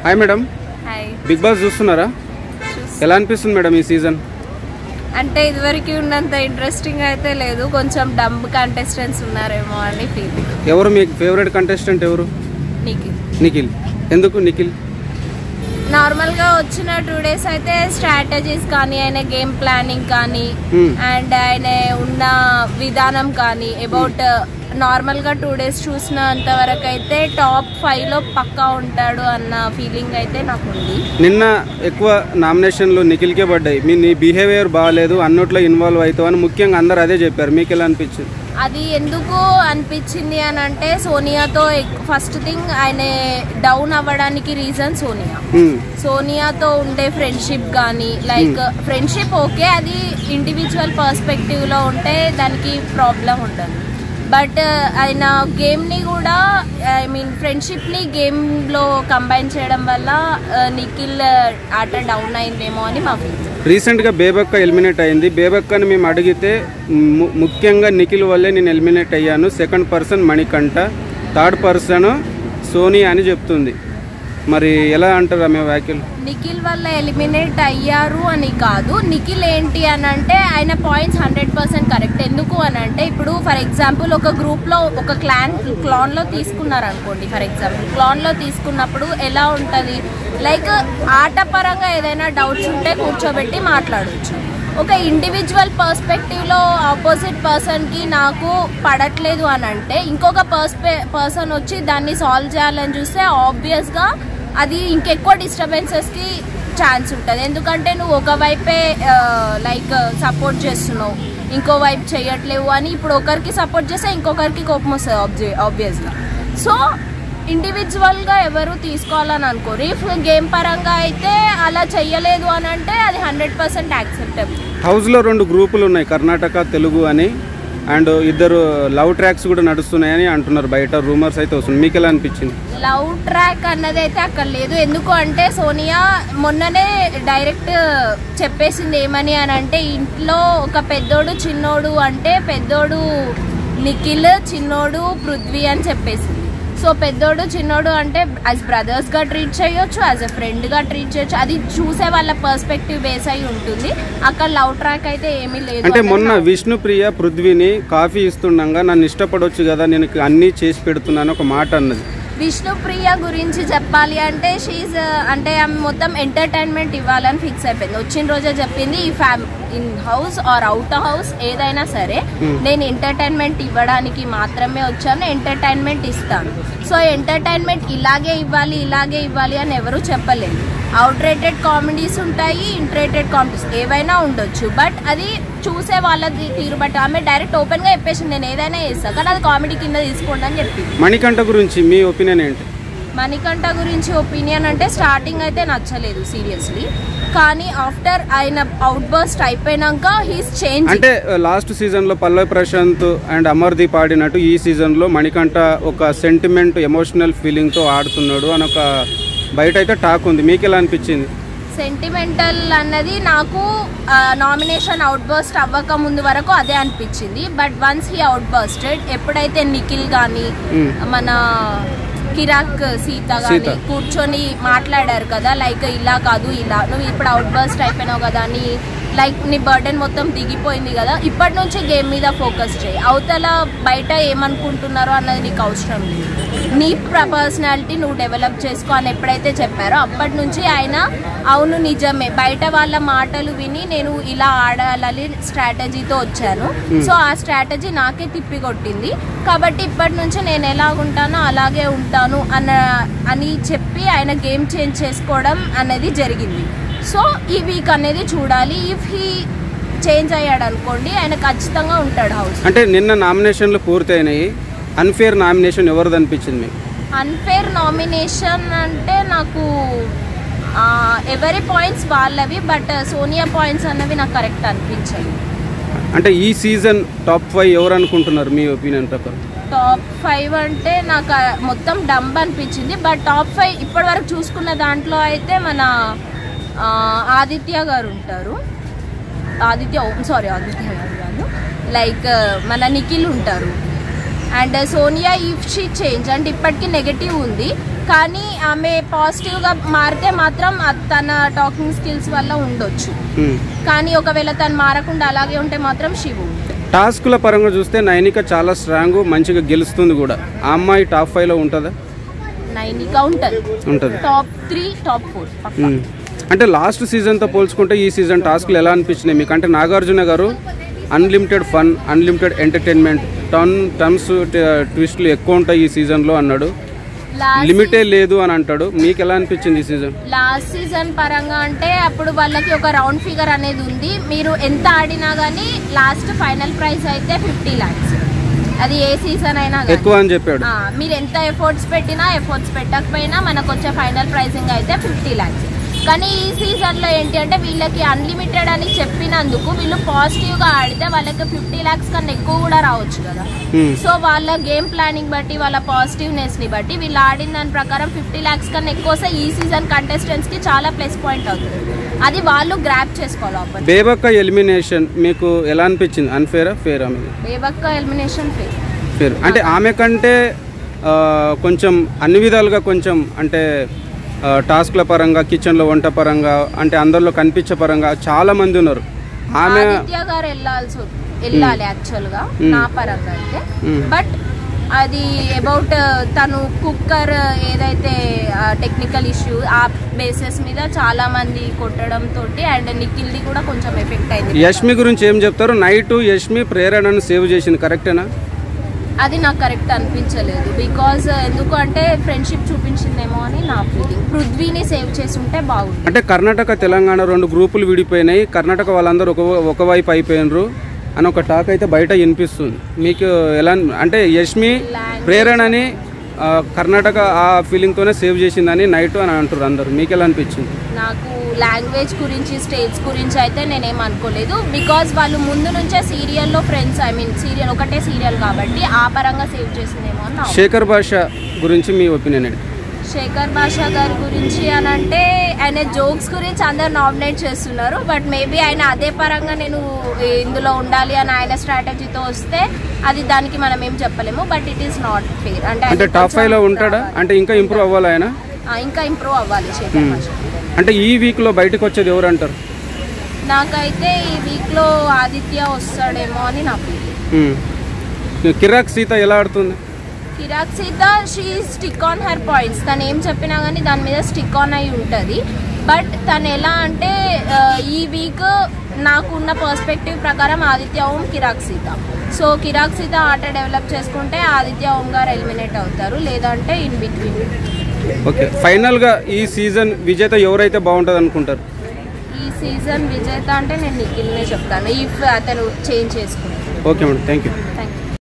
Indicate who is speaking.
Speaker 1: Hi madam.
Speaker 2: Hi.
Speaker 1: Bigg Boss చూస్తున్నారా? ఎలా అనిపిస్తుంది మేడం ఈ సీజన్?
Speaker 2: అంటే ఇదివరకు ఉన్నంత ఇంట్రెస్టింగ్ అయితే లేదు, కొంచెం డంబ్ కంటెస్టెంట్స్ ఉన్నారేమో అని ఫీలింగ్.
Speaker 1: ఎవరు మీ ఫేవరెట్ కంటెస్టెంట్ ఎవరు? నిఖిల్. ఎందుకు నిఖిల్?
Speaker 2: నార్మల్గా వచ్చిన 2 days అయితే స్ట్రాటజీస్ కానీ, ఆయన గేమ్ ప్లానింగ్ కానీ, అండ్ ఆయన ఉన్న విధానం కానీ, అబౌట్ నార్మల్గా 2 days చూసినంత వరకు అయితే టాప్ 5లో పక్కా ఉంటాడు అన్న ఫీలింగ్ అయితే నాకు ఉంది.
Speaker 1: నిన్న ఎక్కువ నామినేషన్లు నిఖిల్కే పడ్డాయి. నీ బిహేవియర్ బాగాలేదు, అన్నట్లో ఇన్వాల్వ్ అవుతావు అని ముఖ్యంగా అందరు అదే చెప్పారు. మీకు ఎలా అనిపించింది?
Speaker 2: అది ఎందుకు అనిపించింది అని అంటే, సోనియాతో ఫస్ట్ థింగ్ ఆయన డౌన్ అవ్వడానికి రీజన్ సోనియాతో ఉండే ఫ్రెండ్షిప్ కానీ, లైక్ ఫ్రెండ్షిప్ ఓకే, అది ఇండివిజువల్ పర్స్పెక్టివ్లో ఉంటే దానికి ప్రాబ్లం ఉండదు. బట్ ఆయన గేమ్ని కూడా, ఐ మీన్ ఫ్రెండ్షిప్ని గేమ్లో కంబైన్ చేయడం వల్ల నిఖిల్ ఆట డౌన్ అయిందేమో అని మా ఫీలింగ్.
Speaker 1: రీసెంట్గా బేబక్క ఎలిమినేట్ అయింది. బేబక్కని మేము అడిగితే ముఖ్యంగా నిఖిల్ వల్లే నేను ఎలిమినేట్ అయ్యాను, second person Manikanta, third person Sonia అని చెప్తుంది. మరి ఎలా అంటారు ఆమె వ్యాఖ్యలు?
Speaker 2: నిఖిల్ వల్ల ఎలిమినేట్ అయ్యారు అని కాదు. నిఖిల్ ఏంటి అని అంటే, ఆయన పాయింట్స్ 100% కరెక్ట్. ఎందుకు అని అంటే, ఇప్పుడు ఫర్ ఎగ్జాంపుల్ ఒక గ్రూప్లో ఒక క్లాన్లో తీసుకున్నారు అనుకోండి. ఫర్ ఎగ్జాంపుల్ క్లాన్లో తీసుకున్నప్పుడు ఎలా ఉంటుంది, లైక్ ఆట పరంగా ఏదైనా డౌట్స్ ఉంటే కూర్చోబెట్టి మాట్లాడవచ్చు. ఒక ఇండివిజువల్ పర్స్పెక్టివ్లో ఆపోజిట్ పర్సన్కి నాకు పడట్లేదు అని అంటే, ఇంకొక పర్సన్ వచ్చి దాన్ని సాల్వ్ చేయాలని చూస్తే ఆబ్వియస్గా అది ఇంకెక్కువ డిస్టర్బెన్సెస్కి ఛాన్స్ ఉంటుంది. ఎందుకంటే నువ్వు ఒక వైపే లైక్ సపోర్ట్ చేస్తున్నావు, ఇంకో వైపు చేయట్లేవు అని. ఇప్పుడు ఒకరికి సపోర్ట్ చేస్తే ఇంకొకరికి కోపం వస్తుంది ఆబ్వియస్గా. సో ఇండివిజువల్గా ఎవరు తీసుకోవాలని అనుకోరు. ఇఫ్ గేమ్ పరంగా అయితే అలా చెయ్యలేదు అని అంటే అది 100% యాక్సెప్టబుల్.
Speaker 1: హౌస్లో 2 గ్రూపులు ఉన్నాయి, కర్ణాటక తెలుగు అని, అండ్ 2 లవ్ ట్రాక్స్ కూడా నడుస్తున్నాయని అంటున్నారు. బయట రూమర్స్ అయితే వస్తుంది. మీకు ఎలా అనిపించింది?
Speaker 2: లవ్ ట్రాక్ అన్నది అయితే అక్కడ లేదు. ఎందుకు అంటే, సోనియా మొన్ననే డైరెక్ట్ చెప్పేసింది ఏమని అని అంటే, ఇంట్లో ఒక పెద్దోడు చిన్నోడు అంటే పెద్దోడు నిఖిల్, చిన్నోడు పృథ్వీ అని చెప్పేసింది. సో పెద్దోడు చిన్నోడు అంటే యాజ్ బ్రదర్స్గా ట్రీట్ చేయొచ్చు, యాజ్ ఎ ఫ్రెండ్గా ట్రీట్ చేయొచ్చు. అది చూసే వాళ్ళ పర్స్పెక్టివ్ బేస్ అయి ఉంటుంది. అక్కడ లవ్ ట్రాక్ అయితే ఏమీ లేదు.
Speaker 1: అంటే మొన్న విష్ణుప్రియ పృథ్వీని కాఫీ ఇస్తుండగా నన్ను ఇష్టపడవచ్చు కదా, నేను అన్నీ చేసి పెడుతున్నాను ఒక మాట అన్నది.
Speaker 2: విష్ణుప్రియ గురించి చెప్పాలి అంటే, షీజ్ అంటే ఆమె మొత్తం ఎంటర్టైన్మెంట్ ఇవ్వాలని ఫిక్స్ అయిపోయింది. వచ్చిన రోజే చెప్పింది, ఈ in house or out house ఏదైనా సరే నేను ఎంటర్టైన్మెంట్ ఇవ్వడానికి మాత్రమే వచ్చాను, ఎంటర్టైన్మెంట్ ఇస్తాను. సో ఎంటర్టైన్మెంట్ ఇలాగే ఇవ్వాలి అని ఎవరు చెప్పలేదు. అవుట్ రేటెడ్ కామెడీస్ ఉంటాయి, ఇంట్రేటెడ్ కామెడీస్ ఏవైనా ఉండొచ్చు. బట్ అది చూసే వాళ్ళది తీరు బట్టి. ఆమె డైరెక్ట్ ఓపెన్గా చెప్పేసింది, నేను ఏదైనా చేస్తాను, కానీ అది కామెడీ కింద తీసుకోండి అని చెప్పింది.
Speaker 1: మణికంఠ గురించి మీ ఒపీనియన్ ఏంటి?
Speaker 2: మణికంఠ గురించి ఒపీనియన్ అంటే, స్టార్టింగ్ అయితే నచ్చలేదు సీరియస్లీ, కానీ ఆఫ్టర్ ఆయన అవుట్ బర్స్ట్ అయిపోయినాక హీస్ చేంజ్.
Speaker 1: అంటే లాస్ట్ సీజన్లో పల్లవి ప్రశాంత్ అండ్ అమర్దీప్ ఆడినట్టు ఈ సీజన్లో మణికంఠ ఒక సెంటిమెంట్ ఎమోషనల్ ఫీలింగ్తో ఆడుతున్నాడు అని ఒక బయట అయితే టాక్ ఉంది. మీకు ఎలా అనిపించింది?
Speaker 2: సెంటిమెంటల్ అన్నది నాకు నామినేషన్ అవుట్ బర్స్ట్ అవ్వక ముందు వరకు అదే అనిపించింది. But once he out bursted, ఎప్పుడైతే నిఖిల్ కానీ మన కిరాక్ సీత కానీ కూర్చొని మాట్లాడారు కదా, లైక్ ఇలా కాదు ఇలా, నువ్వు ఇప్పుడు అవుట్ బర్స్ట్ అయిపోయినావు కదా అని, లైక్ నీ బర్డెన్ మొత్తం దిగిపోయింది కదా, ఇప్పటి నుంచి గేమ్ మీద ఫోకస్ చేయి, అవతల బయట ఏమనుకుంటున్నారో అన్నది నీకు అవసరం లేదు, నీ పర్సనాలిటీ నువ్వు డెవలప్ చేసుకో అని ఎప్పుడైతే చెప్పారో అప్పటి నుంచి ఆయన అవును నిజమే, బయట వాళ్ళ మాటలు విని నేను ఇలా ఆడాలని స్ట్రాటజీతో వచ్చాను, సో ఆ స్ట్రాటజీ నాకే తిప్పికొట్టింది, కాబట్టి ఇప్పటి నుంచి నేను ఎలాగుంటానో అలాగే ఉంటాను అని చెప్పి ఆయన గేమ్ చేంజ్ చేసుకోవడం అనేది జరిగింది. సో ఈ వీక్ అనేది చూడాలి. ఇఫ్ హీ చేంజ్ అయ్యాడు అనుకోండి, ఆయన ఖచ్చితంగా ఉంటాడు హౌస్.
Speaker 1: అంటే నిన్న నామినేషన్లు పూర్తయినాయి, అన్ఫేర్ నామినేషన్ ఎవరిది అనిపించింది మీకు?
Speaker 2: అన్ఫేర్ నామినేషన్ అంటే నాకు ఎవరి పాయింట్స్ వాళ్ళవి, బట్ సోనియా పాయింట్స్ అన్నవి నాకు కరెక్ట్ అనిపించాయి.
Speaker 1: అంటే ఈ సీజన్ టాప్ 5 ఎవరు అనుకుంటున్నారు మీ ఒపీనియన్ ప్రకారం?
Speaker 2: టాప్ 5 అంటే నాకు మొత్తం డంబ్ అనిపించింది. బట్ టాప్ 5 ఇప్పటి వరకు చూసుకున్న దాంట్లో అయితే మన ఆదిత్య గారు ఉంటారు, ఆదిత్య గారు కాదు, లైక్ మన నిఖిల్ ఉంటారు, and Sonia if she change అంటే ఇప్పటికీ నెగటివ్ ఉంది, కానీ ఆమె పాజిటివ్గా మారితే మాత్రం తన టాకింగ్ స్కిల్స్ వల్ల ఉండొచ్చు. కానీ ఒకవేళ తను మారకుండా అలాగే ఉంటే మాత్రం శివు.
Speaker 1: టాస్కుల పరంగా చూస్తే నైనిక చాలా స్ట్రాంగ్, మంచిగా గెలుస్తుంది కూడా. ఆ అమ్మాయి టాప్ 5లో ఉంటుందా?
Speaker 2: నైనిక ఉంటుంది టాప్ 3 టాప్ 4.
Speaker 1: అంటే లాస్ట్ సీజన్తో పోల్చుకుంటే ఈ సీజన్ టాస్క్లు ఎలా అనిపించినాయి మీకు? అంటే నాగార్జున గారు unlimited fun, unlimited entertainment, terms ట్విస్ట్లు ఎక్కువ ఉంటాయి ఈ సీజన్లో అన్నాడు. లిమిటే లేదు అని అంటాడు. మీకు ఎలా అనిపించింది ఈ సీజన్?
Speaker 2: లాస్ట్ సీజన్ పరంగా అంటే అప్పుడు వాళ్ళకి ఒక రౌండ్ ఫిగర్ అనేది ఉంది. మీరు ఎంత ఆడినా కానీ లాస్ట్ ఫైనల్ ప్రైజ్ అయితే 50 lakhs. అది ఏ సీజన్ అయినా
Speaker 1: ఎక్కువ అని చెప్పాడు.
Speaker 2: మీరు ఎంత ఎఫర్ట్స్ పెట్టినా ఎఫర్ట్స్ పెట్టకపోయినా మనకు వచ్చే ఫైనల్ ప్రైజింగ్ అయితే 50 lakhs. కానీ ఈ సీజన్లో ఏంటి అంటే వీళ్ళకి అన్లిమిటెడ్ అని చెప్పినందుకు వీళ్ళు పాజిటివ్గా ఆడితే వాళ్ళకి 50 lakhs కన్నా ఎక్కువ కూడా రావచ్చు కదా. సో వాళ్ళ గేమ్ ప్లానింగ్ బట్టి, వాళ్ళ పాజిటివ్నెస్ని బట్టి వీళ్ళు ఆడిన దాని ప్రకారం 50 lakhs కన్నా ఎక్కువ వస్తే ఈ సీజన్ కంటెస్టెంట్స్కి చాలా ప్లస్ పాయింట్ అవుతుంది. అది వాళ్ళు గ్రాప్ చేసుకోవాలి.
Speaker 1: బేబక్క ఎలిమినేషన్ మీకు ఎలా అనిపించింది? అన్ఫేరా ఫేరా?
Speaker 2: బేబక్క ఎలిమినేషన్
Speaker 1: ఫేర్. అంటే ఆమె కంటే కొంచెం అన్ని విధాలుగా కొంచెం అంటే టాస్క్ల పరంగా, కిచెన్లో వంట పరంగా, అంటే అందరిలో కనిపించే పరంగా చాలా మంది ఉన్నారు. ఆమె
Speaker 2: గారు వెళ్ళాలి యాక్చువల్గా నా పరంగా అయితే. బట్ అది అబౌట్ తను కుక్కర్ ఏదైతే టెక్నికల్ ఇష్యూ ఆ బేసిస్ మీద చాలా మంది కొట్టడం తోటి అండ్ నిఖిల్ది కూడా కొంచెం ఎఫెక్ట్ అయింది.
Speaker 1: యష్మి గురించి ఏం చెప్తారు? నైట్ యష్మి ప్రేరణను సేవ్ చేసింది, కరెక్టేనా?
Speaker 2: అది నాకు కరెక్ట్ అనిపించలేదు. బికాజ్ ఎందుకు అంటే ఫ్రెండ్షిప్ చూపించిందేమో అని నా ఫీలింగ్. పృథ్వీని సేవ్ చేసి ఉంటే బాగుంది.
Speaker 1: అంటే కర్ణాటక తెలంగాణ 2 గ్రూపులు విడిపోయినాయి, కర్ణాటక వాళ్ళందరూ ఒకవైపు అయిపోయినరు అని ఒక టాక్ అయితే బయట వినిపిస్తుంది. మీకు ఎలా అంటే యష్మి ప్రేరణని కర్ణాటక ఆ ఫీలింగ్తోనే సేవ్ చేసిందని నైట్ అని అంటారు అందరు. మీకు ఎలా అనిపించింది?
Speaker 2: నాకు లాంగ్వేజ్ గురించి, స్టేట్స్ గురించి అయితే నేనేం అనుకోలేదు. బికాజ్ వాళ్ళు ముందు నుంచే సీరియల్లో ఫ్రెండ్స్, సీరియల్ ఒకటే సీరియల్ కాబట్టి ఆ పరంగా సేవ్ చేసిందేమో అని.
Speaker 1: శేఖర్ భాష గురించి మీ ఒపీనియన్ ఏంటి?
Speaker 2: శేఖర్ భాష గారి గురించి అని అంటే ఆయన జోక్స్ గురించి అందరు నామినేట్ చేస్తున్నారు. బట్ మేబీ ఆయన అదే పరంగా నేను ఇందులో ఉండాలి అని ఆయన స్ట్రాటజీతో వస్తే అది దానికి మనం ఏం చెప్పలేము. But it is not fair.
Speaker 1: అంటే టాప్ 5లో ఉంటాడా? అంటే ఇంకా ఇంప్రూవ్ అవ్వాలి ఆయన,
Speaker 2: ఇంకా ఇంప్రూవ్ అవ్వాలి శేఖర్ భాష.
Speaker 1: అంటే ఈ వీక్లో బయటకు వచ్చేది ఎవరు అంటారు?
Speaker 2: నాకైతే ఈ వీక్లో ఆదిత్య వస్తాడేమో అని నా ఫీలింగ్.
Speaker 1: కిరాక్ సీత ఎలా ఆడుతుంది?
Speaker 2: కిరాక్ Sita she stick on her points. తను ఏం చెప్పినా కానీ దాని మీద స్టిక్ ఆన్ అయి ఉంటుంది. బట్ తను ఎలా అంటే ఈ వీక్ నాకున్న పర్స్పెక్టివ్ ప్రకారం ఆదిత్య ఓం, కిరాక్ సీత. సో కిరాక్ సీత ఆట డెవలప్ చేసుకుంటే ఆదిత్య ఓం గారు ఎలిమినేట్ అవుతారు, లేదంటే ఇన్ బిట్వీన్.
Speaker 1: ఓకే, ఫైనల్గా ఈ సీజన్ విజేత ఎవరైతే బాగుంటుంది అనుకుంటారు?
Speaker 2: ఈ సీజన్ విజేత అంటే నేను నిఖిల్నే చెప్తాను, ఇఫ్ అతను చేంజ్ చేసుకుంటాను.
Speaker 1: Okay madam, thank you.